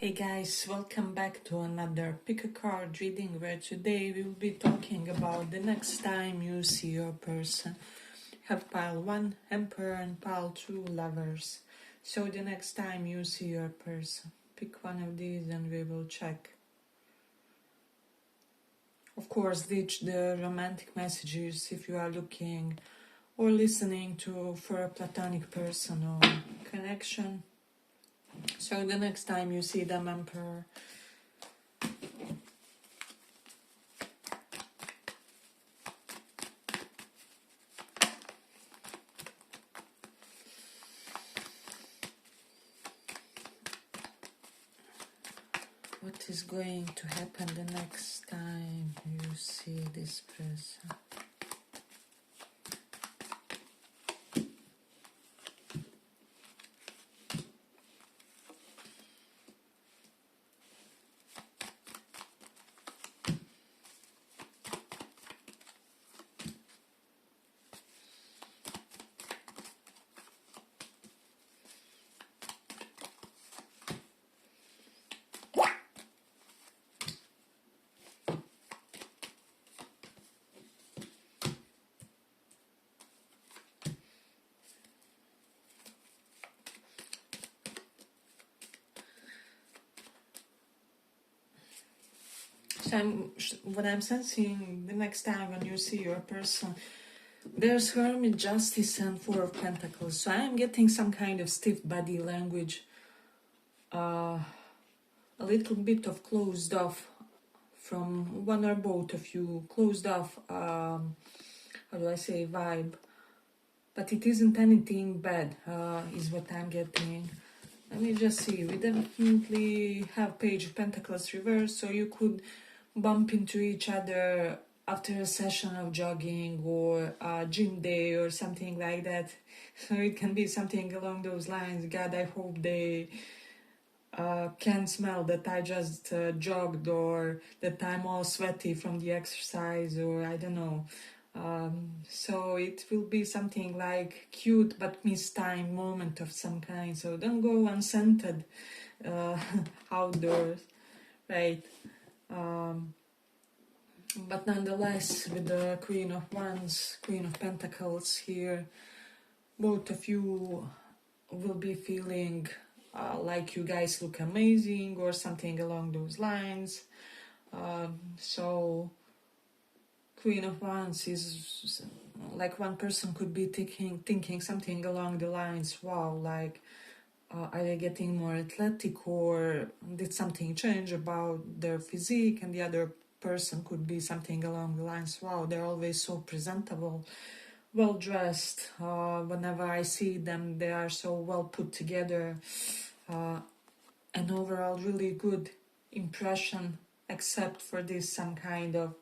Hey guys, welcome back to another pick a card reading where today we will be talking about the next time you see your person. Have pile 1, Emperor, and pile 2, Lovers. So the next time you see your person, pick one of these and we will check. Of course, ditch the romantic messages if you are looking or listening to for a platonic person or connection. So the next time you see them, Emperor. What is going to happen the next time you see this person? What I'm sensing the next time when you see your person, there's Hermit, Justice, and Four of Pentacles. So I'm getting some kind of stiff body language, a little bit of closed off from one or both of you, closed off, how do I say, vibe. But it isn't anything bad, is what I'm getting. Let me just see. We definitely have Page of Pentacles reversed, so you could bump into each other after a session of jogging or a gym day or something like that. So it can be something along those lines. God, I hope they can smell that I just jogged, or that I'm all sweaty from the exercise, or I don't know. So it will be something like cute but mistimed moment of some kind. So don't go unscented outdoors, right? But nonetheless, with the Queen of Wands, Queen of Pentacles here, both of you will be feeling like you guys look amazing or something along those lines. So Queen of Wands is like one person could be thinking something along the lines, wow, like are they getting more athletic, or did something change about their physique? And the other person could be something along the lines, wow, they're always so presentable, well dressed. Whenever I see them, they are so well put together. An overall really good impression, except for this some kind of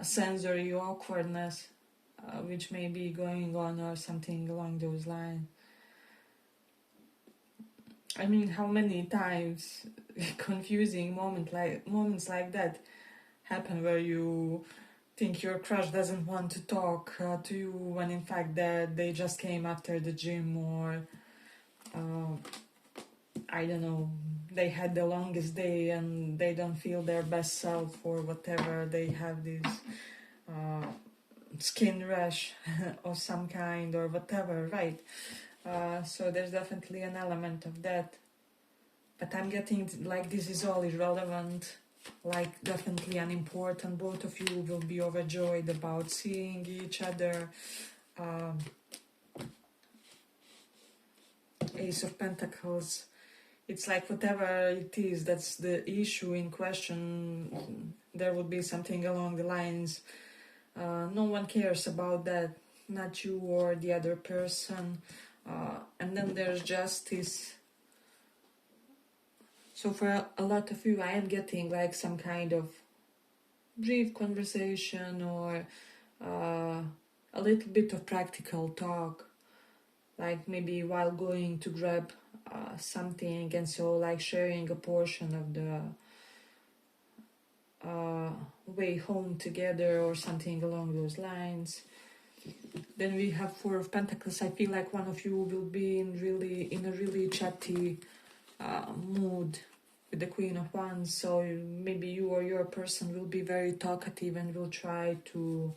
sensory awkwardness which may be going on or something along those lines. I mean, how many times confusing moments like that happen where you think your crush doesn't want to talk to you when in fact they just came after the gym, or I don't know, they had the longest day and they don't feel their best self or whatever. They have this skin rash of some kind or whatever, right? So there's definitely an element of that. But I'm getting like this is all irrelevant, like definitely unimportant. Both of you will be overjoyed about seeing each other. Ace of Pentacles. It's like whatever it is, that's the issue in question. There would be something along the lines. No one cares about that, not you or the other person. And then there's Justice. So for a lot of you, I am getting like some kind of brief conversation or a little bit of practical talk, like maybe while going to grab something, and so like sharing a portion of the way home together or something along those lines. Then we have Four of Pentacles. I feel like one of you will be in a really chatty mood with the Queen of Wands, so maybe you or your person will be very talkative and will try to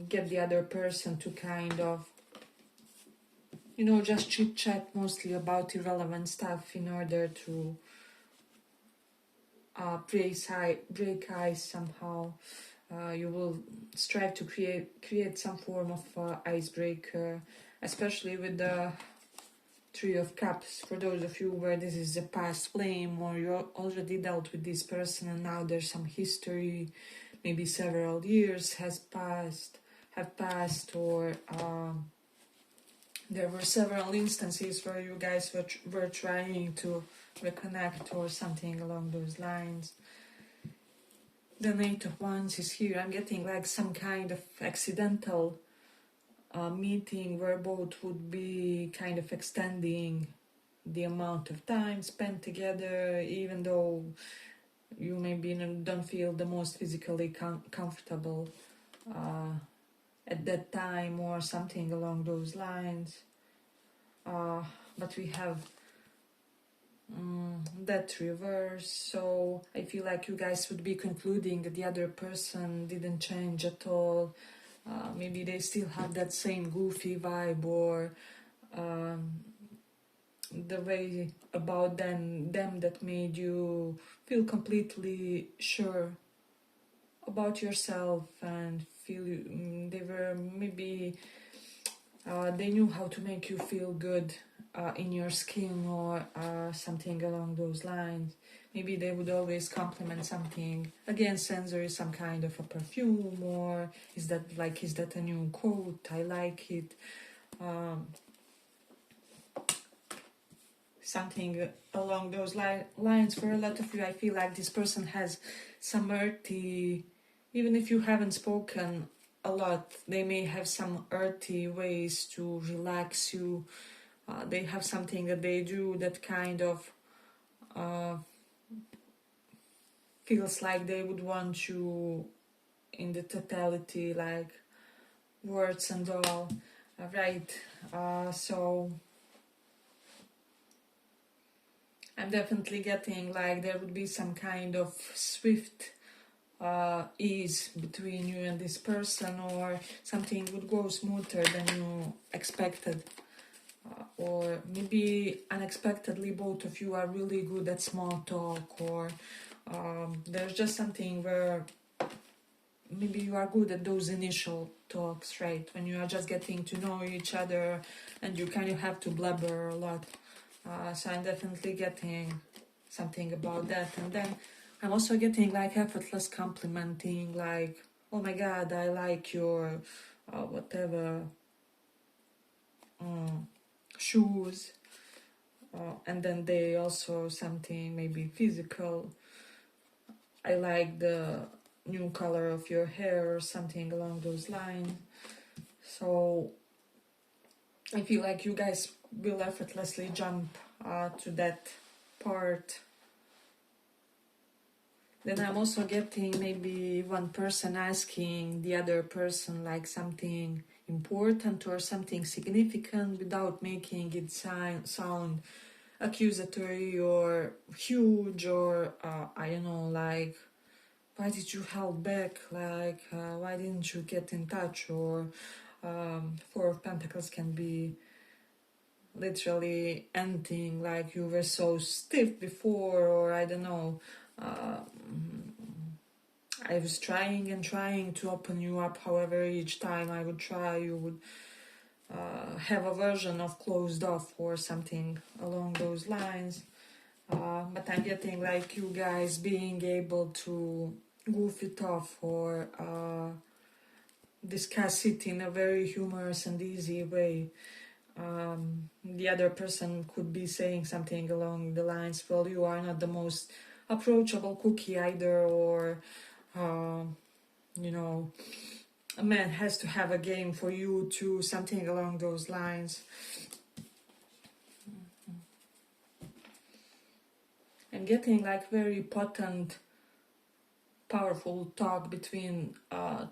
get the other person to kind of, you know, just chit chat mostly about irrelevant stuff in order to break ice somehow. You will strive to create some form of icebreaker, especially with the Three of Cups. For those of you where this is a past flame, or you already dealt with this person and now there's some history, maybe several years have passed, or there were several instances where you guys were trying to reconnect or something along those lines. The Knight of Wands is here. I'm getting like some kind of accidental meeting where both would be kind of extending the amount of time spent together, even though you maybe don't feel the most physically comfortable at that time, or something along those lines. But we have that reverse, so I feel like you guys would be concluding that the other person didn't change at all. Maybe they still have that same goofy vibe, or the way about them that made you feel completely sure about yourself and feel they were maybe they knew how to make you feel good in your skin, or something along those lines. Maybe they would always compliment something. Again, sensory, some kind of a perfume, or is that a new coat? I like it. Something along those lines. For a lot of you, I feel like this person has some earthy, even if you haven't spoken a lot, they may have some earthy ways to relax you. They have something that they do that kind of feels like they would want you in the totality, like words and all. Right, so I'm definitely getting like there would be some kind of swift ease between you and this person, or something would go smoother than you expected. Or maybe unexpectedly both of you are really good at small talk, or there's just something where maybe you are good at those initial talks, right? When you are just getting to know each other and you kind of have to blabber a lot. So I'm definitely getting something about that. And then I'm also getting like effortless complimenting, like, oh my god, I like your whatever shoes. And then they also something maybe physical. I like the new color of your hair, or something along those lines. So I feel like you guys will effortlessly jump to that part. Then I'm also getting maybe one person asking the other person like something important or something significant without making it sound accusatory or huge, or I don't know, like, why did you hold back, like why didn't you get in touch, or Four of Pentacles can be literally anything, like you were so stiff before, or I don't know, I was trying and trying to open you up, however each time I would try you would have a version of closed off or something along those lines. But I'm getting like you guys being able to goof it off, or discuss it in a very humorous and easy way. The other person could be saying something along the lines, well, you are not the most approachable cookie either, or you know, a man has to have a game for you too, something along those lines. I'm getting like very potent, powerful talk between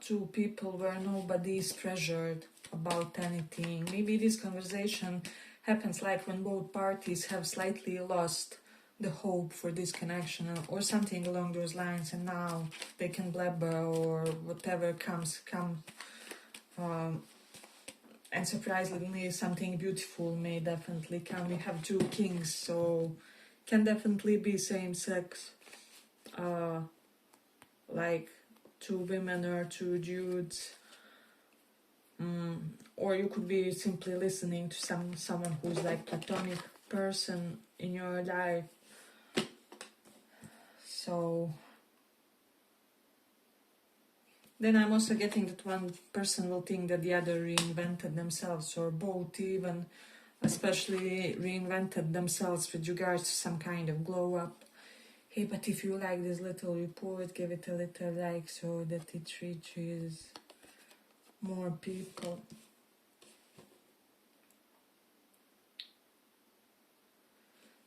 two people where nobody is pressured about anything. Maybe this conversation happens like when both parties have slightly lost the hope for this connection or something along those lines, and now they can blabber or whatever come. And surprisingly, something beautiful may definitely come. We have two kings, so can definitely be same sex, like two women or two dudes. Or you could be simply listening to someone who's like platonic person in your life. So then I'm also getting that one person will think that the other reinvented themselves, or both even, especially reinvented themselves with regards to some kind of glow up. Hey, but if you like this little report, give it a little like so that it reaches more people.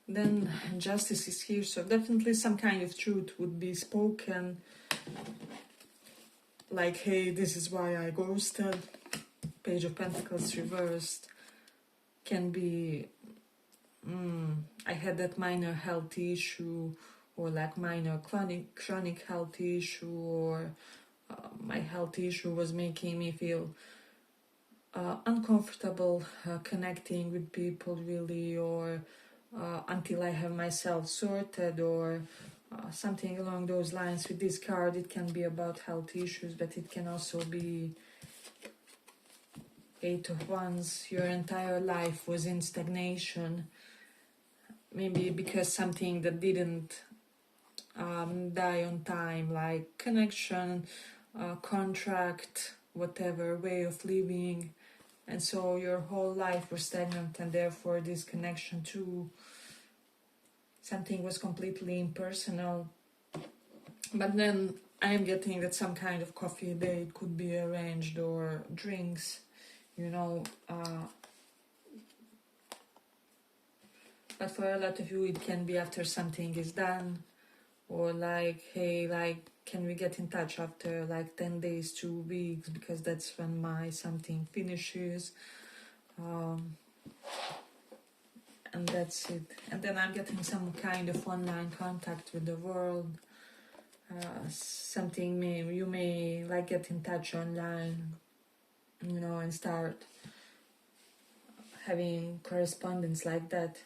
Then justice is here, so definitely some kind of truth would be spoken. Like, hey, this is why I ghosted. Page of Pentacles reversed. Can be, I had that minor health issue, or like minor chronic health issue, or my health issue was making me feel uncomfortable connecting with people really, or until I have myself sorted, or something along those lines. With this card, it can be about health issues, but it can also be Eight of Wands. Your entire life was in stagnation, maybe because something that didn't die on time, like connection, contract, whatever, way of living. And so your whole life was stagnant, and therefore this connection to something was completely impersonal. But then I am getting that some kind of coffee date could be arranged, or drinks, you know. But for a lot of you, it can be after something is done, or like, hey, like, can we get in touch after like 10 days, 2 weeks, because that's when my something finishes. And that's it. And then I'm getting some kind of online contact with the world. Something you may like get in touch online, you know, and start having correspondence like that.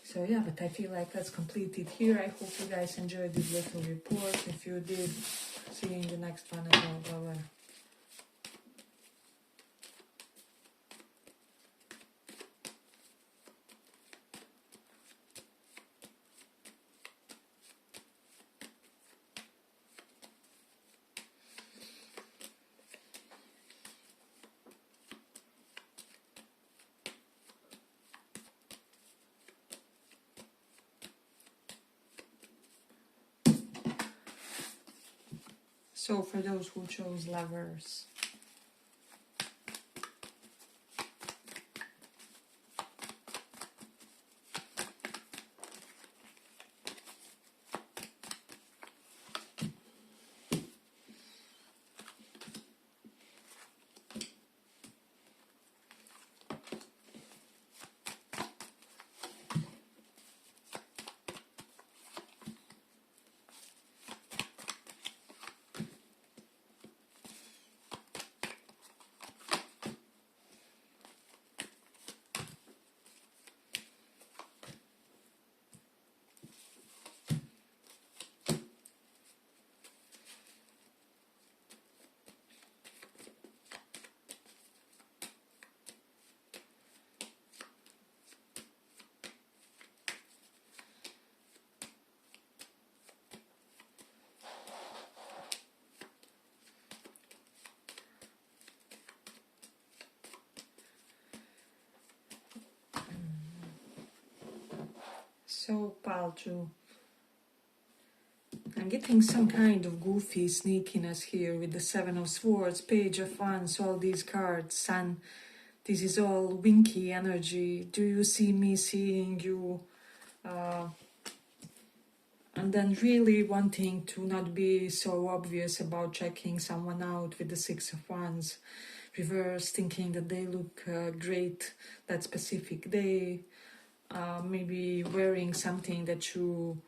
So yeah, but I feel like let's complete it here. I hope you guys enjoyed this little report. If you did, see you in the next one as well. Bye bye. So for those who chose Lovers, so pile 2. I'm getting some kind of goofy sneakiness here with the Seven of Swords, Page of Wands, all these cards, Sun. This is all winky energy. Do you see me seeing you? And then really wanting to not be so obvious about checking someone out with the Six of Wands. Reverse, thinking that they look great that specific day. maybe wearing something that you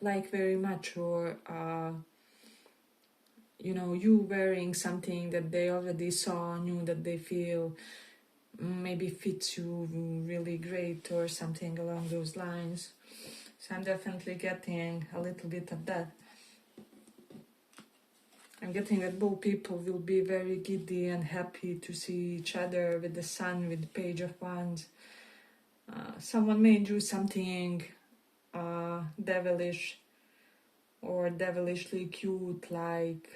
like very much, or you know, you wearing something that they already saw on you, that they feel maybe fits you really great, or something along those lines. So I'm definitely getting a little bit of that. I'm getting that both people will be very giddy and happy to see each other with the Sun, with the Page of Wands. Someone may do something devilish or devilishly cute, like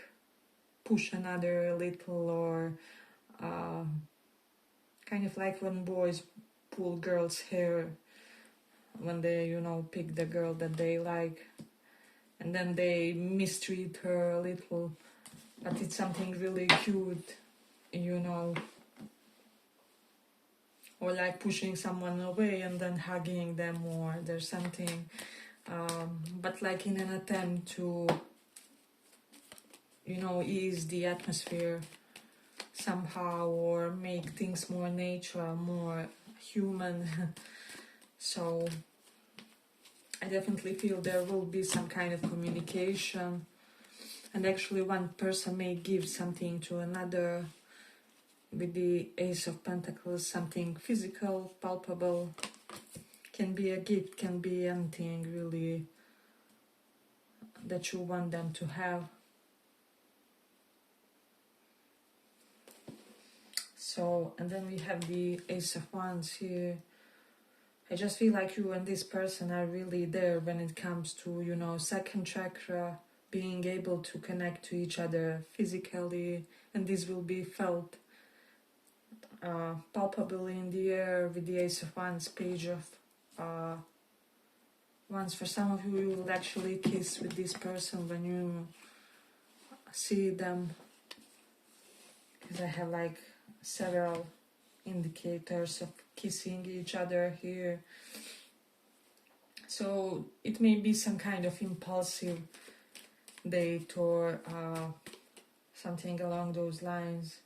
push another a little, or kind of like when boys pull girls' hair when they, you know, pick the girl that they like, and then they mistreat her a little, but it's something really cute, you know. Or like pushing someone away and then hugging them, or there's something, but like in an attempt to, you know, ease the atmosphere somehow, or make things more natural, more human. So I definitely feel there will be some kind of communication, and actually one person may give something to another with the Ace of Pentacles, something physical, palpable. Can be a gift, can be anything really that you want them to have. So, and then we have the Ace of Wands here. I just feel like you and this person are really there when it comes to, you know, second chakra, being able to connect to each other physically, and this will be felt palpably in the air with the Ace of Wands, Page of Wands. For some of you, you will actually kiss with this person when you see them, because I have like several indicators of kissing each other here. So it may be some kind of impulsive date, or something along those lines.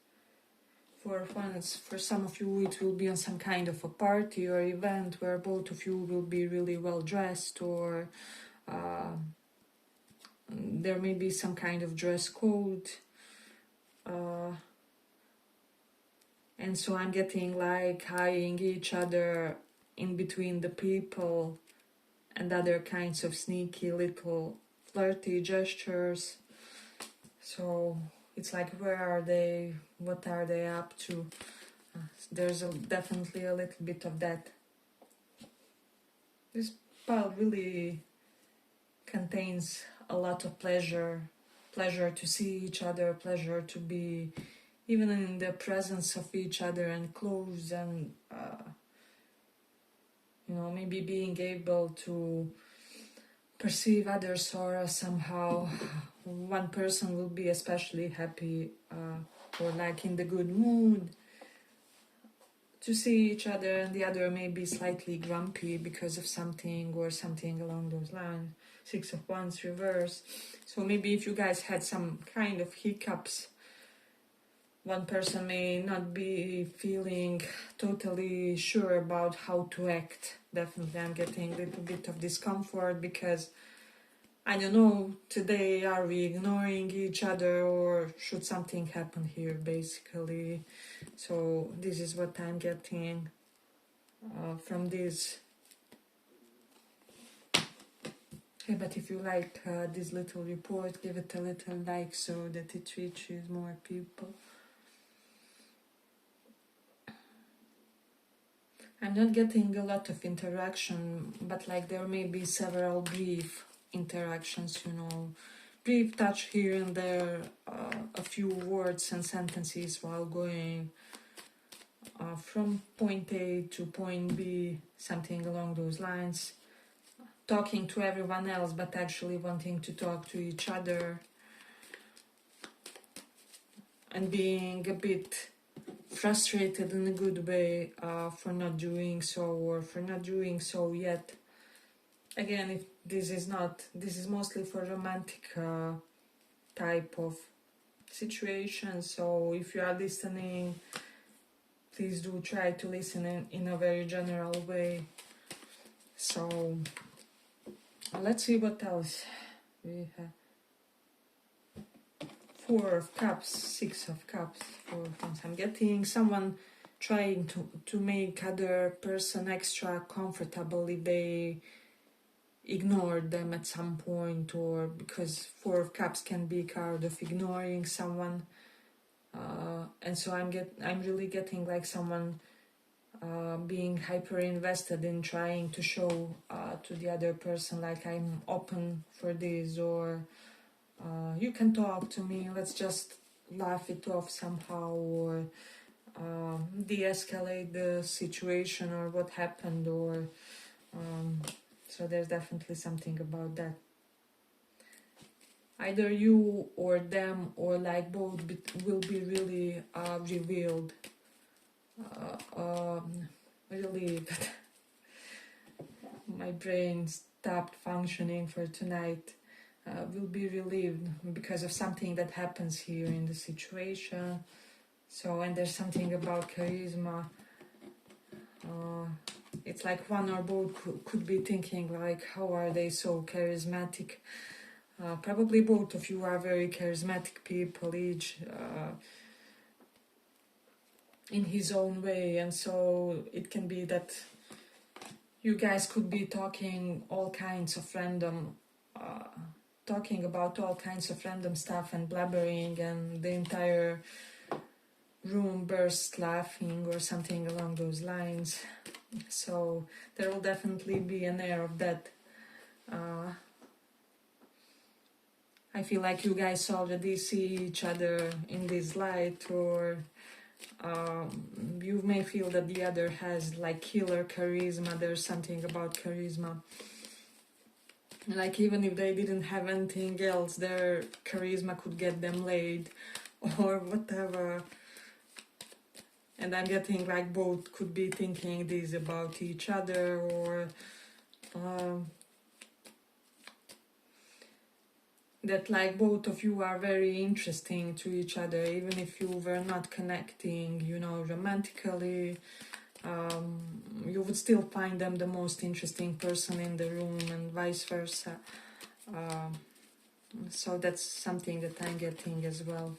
For some of you, it will be on some kind of a party or event where both of you will be really well dressed, or there may be some kind of dress code. And so I'm getting like eyeing each other in between the people, and other kinds of sneaky little flirty gestures. So it's like, where are they? What are they up to? There's definitely a little bit of that. This pile really contains a lot of pleasure. Pleasure to see each other, pleasure to be even in the presence of each other and close, and you know, maybe being able to perceive others' aura somehow. One person will be especially happy or like in the good mood to see each other, and the other may be slightly grumpy because of something, or something along those lines. Six of Wands reverse. So maybe if you guys had some kind of hiccups, one person may not be feeling totally sure about how to act. Definitely I'm getting a little bit of discomfort, because I don't know, today are we ignoring each other, or should something happen here, basically. So this is what I'm getting from this. Okay, but if you like this little report, give it a little like so that it reaches more people. I'm not getting a lot of interaction, but like there may be several brief interactions, you know, brief touch here and there, a few words and sentences while going from point A to point B, something along those lines. Talking to everyone else, but actually wanting to talk to each other, and being a bit frustrated in a good way for not doing so, or for not doing so yet. Again, if this is mostly for romantic type of situation. So if you are listening, please do try to listen in a very general way. So let's see what else we have. 4 of Cups, 6 of Cups, 4 of Cups. I'm getting someone trying to make other person extra comfortable if they ignore them at some point, or because 4 of Cups can be a card of ignoring someone. And so I'm really getting like someone being hyper invested in trying to show to the other person like I'm open for this, or you can talk to me, let's just laugh it off somehow, or de-escalate the situation or what happened, or so there's definitely something about that. Either you or them, or like both, will be really revealed. Really, my brain stopped functioning for tonight. Will be relieved because of something that happens here in the situation. So, and there's something about charisma. It's like one or both could be thinking like, how are they so charismatic? Probably both of you are very charismatic people, each in his own way, and so it can be that you guys could be talking all kinds of random talking about all kinds of random stuff and blabbering, and the entire room bursts laughing or something along those lines. So there will definitely be an air of that. I feel like you guys already see each other in this light, or you may feel that the other has like killer charisma. There's something about charisma. Like even if they didn't have anything else, their charisma could get them laid or whatever. And I'm getting like both could be thinking this about each other, or that like both of you are very interesting to each other, even if you were not connecting, you know, romantically. You would still find them the most interesting person in the room, and vice versa. So that's something that I'm getting as well.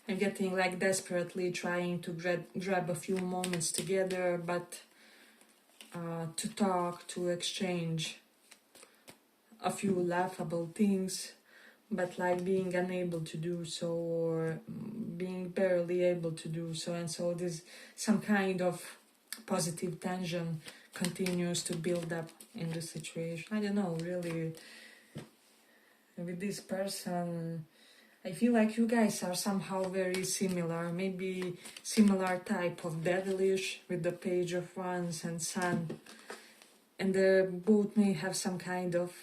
I'm getting like desperately trying to grab a few moments together, but to talk, to exchange a few laughable things, but like being unable to do so, or being barely able to do so. And so this some kind of positive tension continues to build up in the situation. I don't know, really, with this person, I feel like you guys are somehow very similar, maybe similar type of devilish with the Page of Wands and Sun, and they both may have some kind of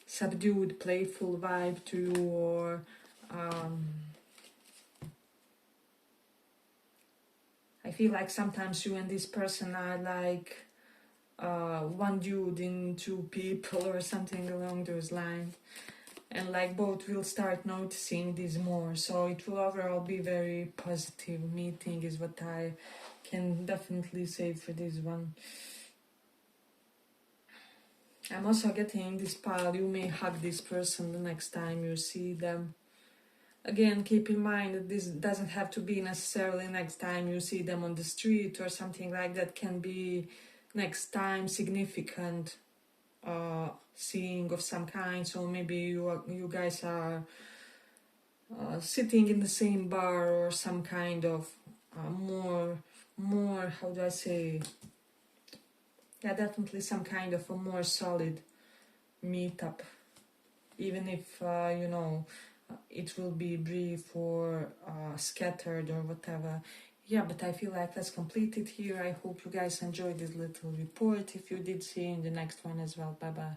subdued, playful vibe to you, or I feel like sometimes you and this person are like one dude in 2 people or something along those lines, and like both will start noticing this more. So it will overall be very positive meeting is what I can definitely say for this one. I'm also getting this pile, you may hug this person the next time you see them. Again, keep in mind that this doesn't have to be necessarily next time you see them on the street or something like that. Can be next time significant seeing of some kind. So maybe you guys are sitting in the same bar, or some kind of more, how do I say, yeah, definitely some kind of a more solid meetup, even if you know, it will be brief or scattered or whatever. Yeah, but I feel like let's complete it here. I hope you guys enjoyed this little report. If you did, see you in the next one as well. Bye bye.